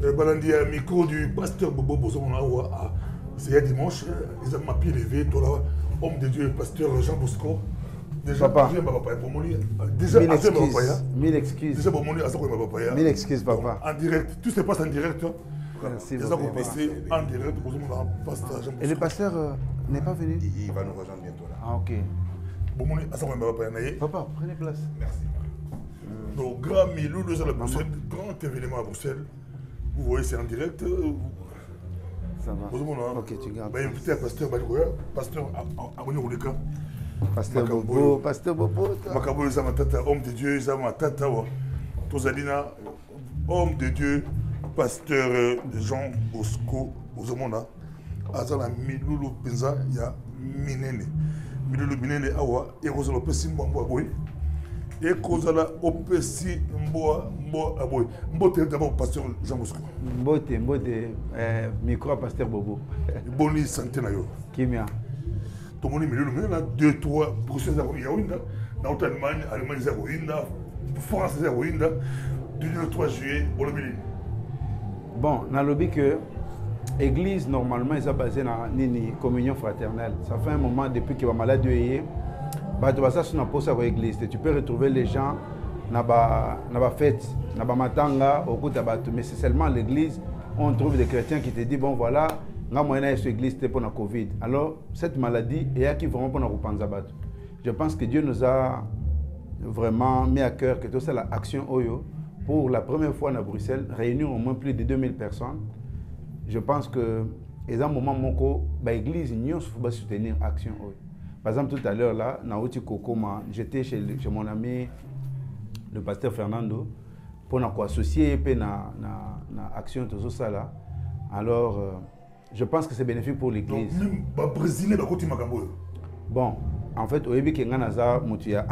Balandi a micro du pasteur Bobo Bozomona. C'est hier dimanche, ils ont ma pied levé, toi là, homme de Dieu, pasteur Jean Bosco. Déjà, papa. Déjà, mille excuses. Déjà, mille excuses, papa. En direct, tout se passe en direct. Merci beaucoup. En direct, et le pasteur n'est pas venu? Il va nous rejoindre bientôt là. Ah, ok. Papa, prenez place. Merci. Donc, grand Milou, nous allons à Bruxelles, grand événement à Bruxelles. Vous voyez, c'est en direct. Ça va. Ok, tu gardes. Invité à pasteur Balikouya, pasteur Abonio Rouleka. Pasteur Bobo, pasteur Bobo. Makabo, ils ont tata, homme de Dieu, ils ont tata. Tozalina, homme de Dieu, pasteur Jean Bosco, Ozomona. Azala Milulu Benza, il y a Minene. Milulu Minene Awa, et Rosalo Pessi Mboa Boy. Et Kozala Opesi Mboa Aboy. Mbote d'abord pasteur Jean Bosco. Mbote, micro pasteur Bobo. Boni santé na yo. Kimia. Tout le monde est là, 2, 3, Bruxelles, dans l'Allemagne, Allemagne, France, du 3 juillet, bon, dans le but que l'église, normalement, est basée dans une communion fraternelle. Ça fait un moment depuis que la maladie est l'église. Tu peux retrouver les gens dans la fête, dans la matanga, mais c'est seulement l'église où on trouve des chrétiens qui te disent, bon voilà, l'église pour la Covid. Alors, cette maladie est qui vraiment pour nous. Je pense que Dieu nous a vraiment mis à cœur que toute cette action Oyo, pour la première fois à Bruxelles, réunir au moins plus de 2000 personnes. Je pense que, et un moment où l'église nous faut soutenir l'action Oyo. Par exemple, tout à l'heure, là, j'étais chez mon ami, le pasteur Fernando, pour nous associer à l'action de tout ça. Là. Alors, je pense que c'est bénéfique pour l'église. Bon, en fait, au début, il y a Annette. Il y a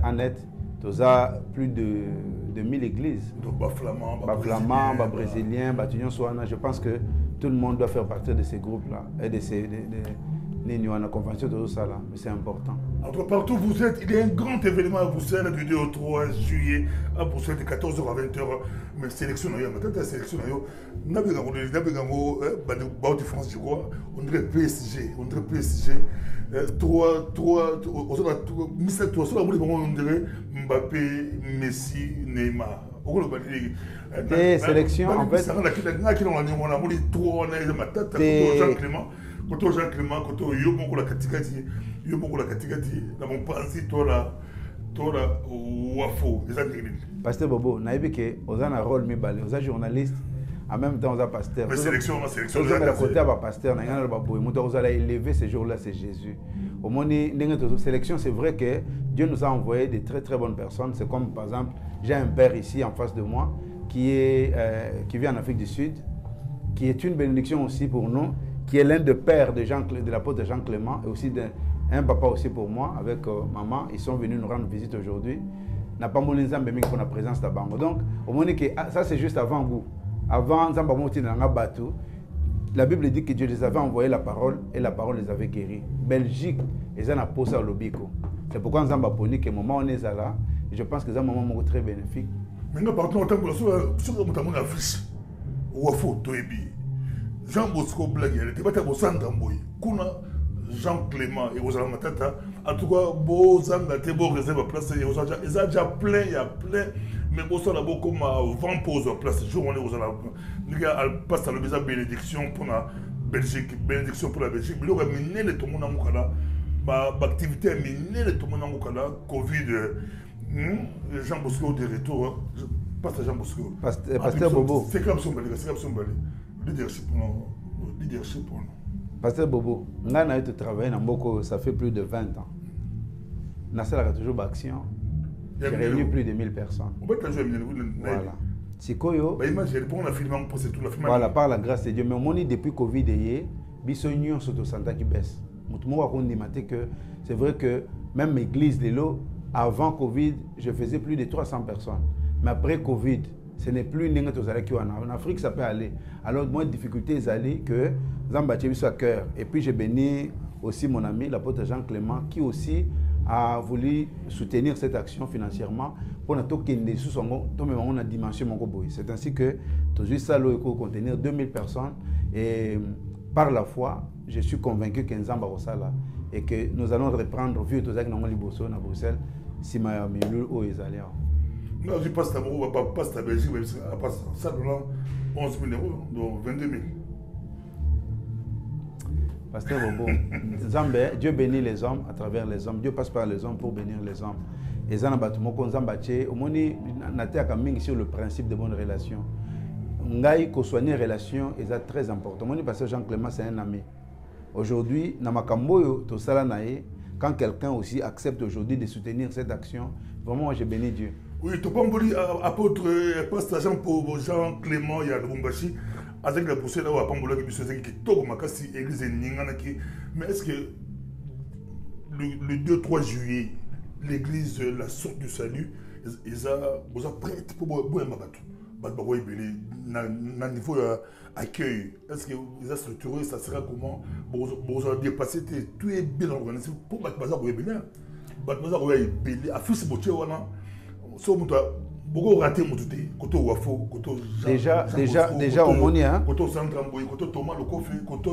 Annette, il y a plus de 1000 églises. Flamands, Brésiliens, je pense que tout le monde doit faire partie de ces groupes-là et de ces convention de tout ça là, mais c'est important. Entre partout où vous êtes, il y a un grand événement à Bruxelles du 2 au 3 juillet à Bruxelles de 14h à 20h. Mais sélection, maintenant sélection, de France, je crois, on dirait PSG, on dirait Mbappé, Messi, Neymar. Des sélections, en fait. Quand Jean Clément, quand Yoboko la Katikati, dans mon pensée, toi Wafo, Pasteur Bobo, naïbi que vous avez un rôle mibalé, vous êtes journaliste, en même temps vous êtes pasteur. Mais sélection. Vous êtes à côté de pasteur, vous allez élever ce jour-là, c'est Jésus. Au moment de sélection, c'est vrai que Dieu nous a envoyé de très très bonnes personnes. C'est comme par exemple, j'ai un père ici en face de moi qui vient en Afrique du Sud, qui est une bénédiction aussi pour nous, qui est l'un des pères de l'apôtre Jean Clément et aussi un papa aussi pour moi avec maman. Ils sont venus nous rendre visite aujourd'hui. N'a pas mon ensemble pour la présence de Bango. Donc, au moment que ça c'est juste avant vous. Avant la Bible dit que Dieu les avait envoyé la parole et la parole les avait guéris. Belgique, ils ont posé au Lobiko. C'est pourquoi nous avons que le moment où on est là, je pense que c'est un moment très bénéfique. Maintenant, par contre, on a affiche. Wafo, Toebi. Jean Bosco Blague, il était pas au centre Kuna Jean Clément et aux Alamatata. En tout cas, beaux anglatés, beaux réserves place. Ils ont déjà plein, il y a plein. Mais beaux sont là-bas comme 20 pauses à place. Jour on est aux Alamatata. Les gars, elle passe à la bénédiction pour la Belgique, bénédiction pour la Belgique. Mais là, il y a tout le monde en Moukala. Ma activité est minée, tout le monde en Moukala. Covid, Jean Bosco de retour. Pasteur Jean Bosco. Pasteur Bobo. C'est comme ça, c'est comme ça. Leadership pour nous. Pasteur Bobo, on a travaillé dans beaucoup, ça fait plus de 20 ans. Nasser a toujours d'action. J'ai réuni plus de 1000 personnes. Voilà. Sikoyo. Voilà, par la grâce de Dieu. Mais on dit depuis Covid, Bissonion Soto Santa qui baisse. C'est vrai que même l'église de l'eau, avant Covid, je faisais plus de 300 personnes. Mais après Covid, ce n'est plus en Afrique, ça peut aller. Alors, moi, difficulté est allée que Zambati soit cœur. Et puis, j'ai béni aussi mon ami, l'apôtre Jean Clément, qui aussi a voulu soutenir cette action financièrement pour nous donner une dimension. C'est ainsi que tout ça peut contenir 2000 personnes et par la foi, je suis convaincu que nous allons et que nous allons reprendre vu tout ça que nous avons à Bruxelles si nous avons au Israël. Non, je passe à la Belgique, ça donne 11 000 euros, donc 22 000. Pasteur Bobo, Dieu bénit les hommes à travers les hommes. Dieu passe par les hommes pour bénir les hommes. Et ça, on sur le principe de bonnes relations. Ngai ko soigner relation est très important. Moi, parce que Jean-Clément c'est un ami. Aujourd'hui, quand quelqu'un aussi accepte aujourd'hui de soutenir cette action, vraiment moi, je bénis Dieu. Oui, tu peux me dire apôtre pasteur Jean-Clément Yadumbashi. Avec la poussée là où à Pambola qui est tout makasi église Ninganaki. Mais est-ce que le 2-3 juillet, l'église la sorte du salut, ils ont prêt pour boire ma bateau. Batbaroy belé na niveau accueil. Est-ce que ils ont structuré ça sera comment vous avez dépassé tout est bien organisé pour Batbaroy belé. Batbaroy belé a fait ce botier voilà. So beaucoup raté mon touté côté wafo côté déjà au moni hein côté Sandramboy côté Thomas le Kofi côté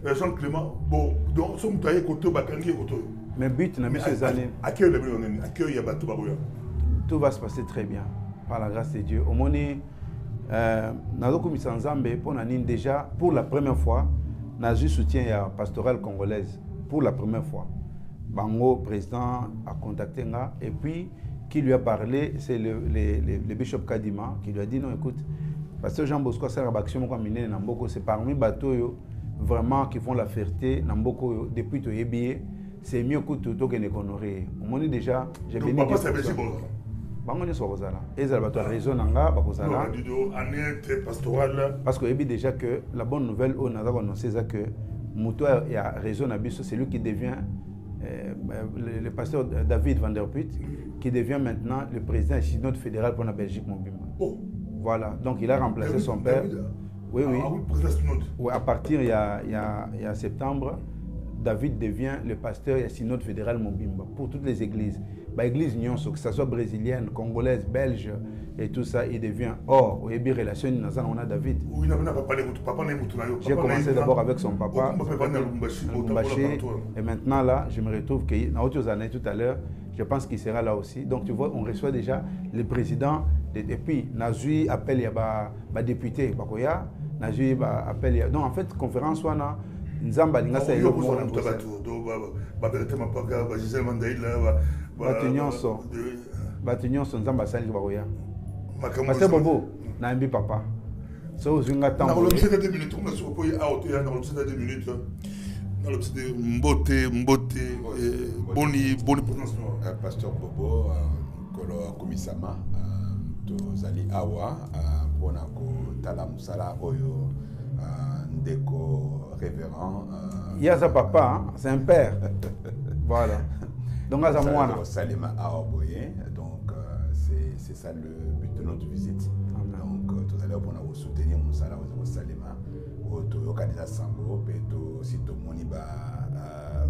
Jean-Clément bon donc sommes taillé côté Bakangi côté mais but na ces années accueil le bien accueil ya bateau baboya tout va se passer très bien par la grâce de Dieu au moni nazo komisa nzambe pour nani déjà pour la première fois na eu soutien ya pastorale congolaise pour la première fois bango président a contacté nga et puis qui lui a parlé, c'est le bishop Kadima qui lui a dit non écoute, parce que Jean Bosco c'est parmi les bateaux vraiment qui font la fierté Namboko depuis tout billet, c'est mieux que tout que ne honoré. On dit déjà j'ai béni Dieu. Bango ni sorozala. Et ça va te raison nanga bakozala. Parce que déjà que la bonne nouvelle on a annoncé ça que Muto a raison à biso, c'est lui qui devient le pasteur David Van Der Putt qui devient maintenant le président du synode fédéral pour la Belgique Mobimba. Oh. Voilà, donc il a remplacé son père. Oui, oui. Oui, à partir il y a septembre, David devient le pasteur du synode fédéral Mobimba pour toutes les églises. Église Nyonso, que ce soit brésilienne, congolaise, belge et tout ça, il devient hors. Il y a une relation, on a David. J'ai commencé d'abord avec son papa, et maintenant là, je me retrouve que dans d'autres années tout à l'heure, je pense qu'il sera là aussi. Donc tu vois, on reçoit déjà le président, et puis Nazui appelle il député, Bakoya, Nazui appelle. Donc en fait, conférence, on a Nzamba Linga c'est le Batignon son Nzamba Sali Bakoya. Parce que Bobo, Nambi papa. So Zunga Tam. Dans le 2 minutes, on a sur point out, dans le 2 minutes. Dans le petit Mbote, Boni prononciation. Pasteur Bobo, Kolo Komisama, Tozali Awa, Bonako Tala Musala Oyo, Ndeko révérend. Il y a sa papa, c'est un père. Voilà. Donc, à Zamoana. Salima Aoboye, donc c'est ça le but de notre visite. Amen. Donc, tout à l'heure, on a soutenir Moussala au Salima, au Toyokanisa Sango, Peto, Sito Moniba,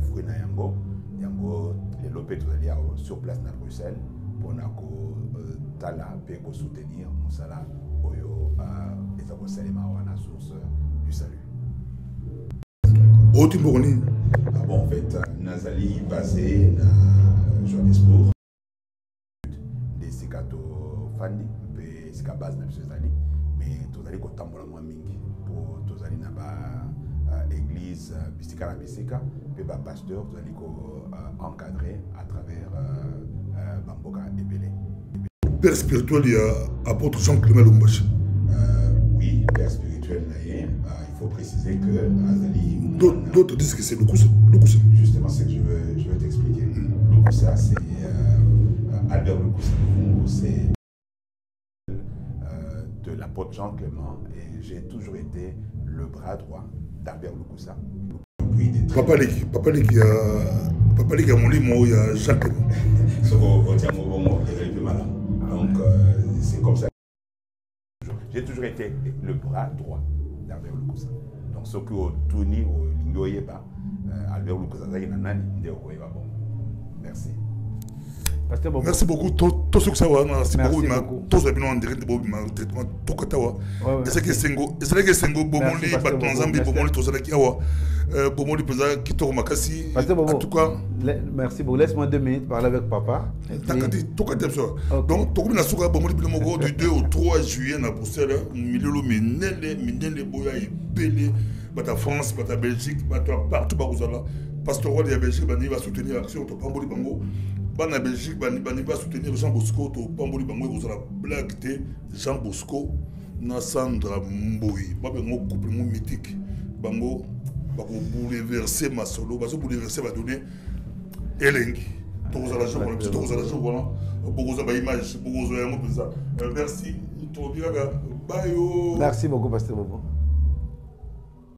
Fruina Yango, les lopés sur place à Bruxelles, pour Tala, Peko soutenir Moussala, Oyo, et Salima, la source du salut. Bon, en fait, Nazali basé dans Johannesburg, des Sikato Fandi, des Sikabaz na Zali, mais Tozali ko tambola moi mingi pour Tozali na ba église Bisika na Bisika, pe ba pasteur Tozali ko encadré à travers Bamboka et Belé. Père spirituel, il y a apôtre Jean-Clément Lumbashi. Oui, père spirituel, il faut préciser que Azali. D'autres disent que c'est Lukusa. Justement, c'est que je veux t'expliquer. Lukusa, c'est Albert Lukusa. C'est de l'apôtre Jean-Clément et j'ai toujours été le bras droit d'Albert Lukusa. Papa Leki a mon livre, il y a Jean-Clément. Donc, c'est comme ça. J'ai toujours été le bras droit d'Albert Lukusa. Donc, ce qui est tourné au Lingyoyeba, Albert Lukusa, c'est un nani, bon. Merci. Merci beaucoup. Tout ce que ça va, merci beaucoup. Tous les gens en direct de traitement, tout que ça va. Et c'est que Sengo, Bomoli, Batmanzambi, Bomoli, tout ça qui a, Bomoli, Pesa, qui tourne Makassi. En tout cas, merci beaucoup. Laisse-moi 2 minutes parler avec papa. Tout que ça. Donc, tout le monde a Bomoli, du 2 au 3 juillet, à Bruxelles, milieu Minele, Boya et Belé, Bata France, Bata Belgique, Bata partout, Barouzala. Pasteur de la Belgique, il va soutenir l'action de Pamboli Bango. Bana Belgique, il va soutenir Jean Bosco, Pamboli Bango, il va blague Jean Bosco, Nassandra Mboui. Il va couple mythique. Bango, va bouleverser ma solo, va bouleverser, va donner Elengi. Tous à la journée, tous à la journée, beaucoup de images, beaucoup de merci. Merci beaucoup, Pasteur Bobo.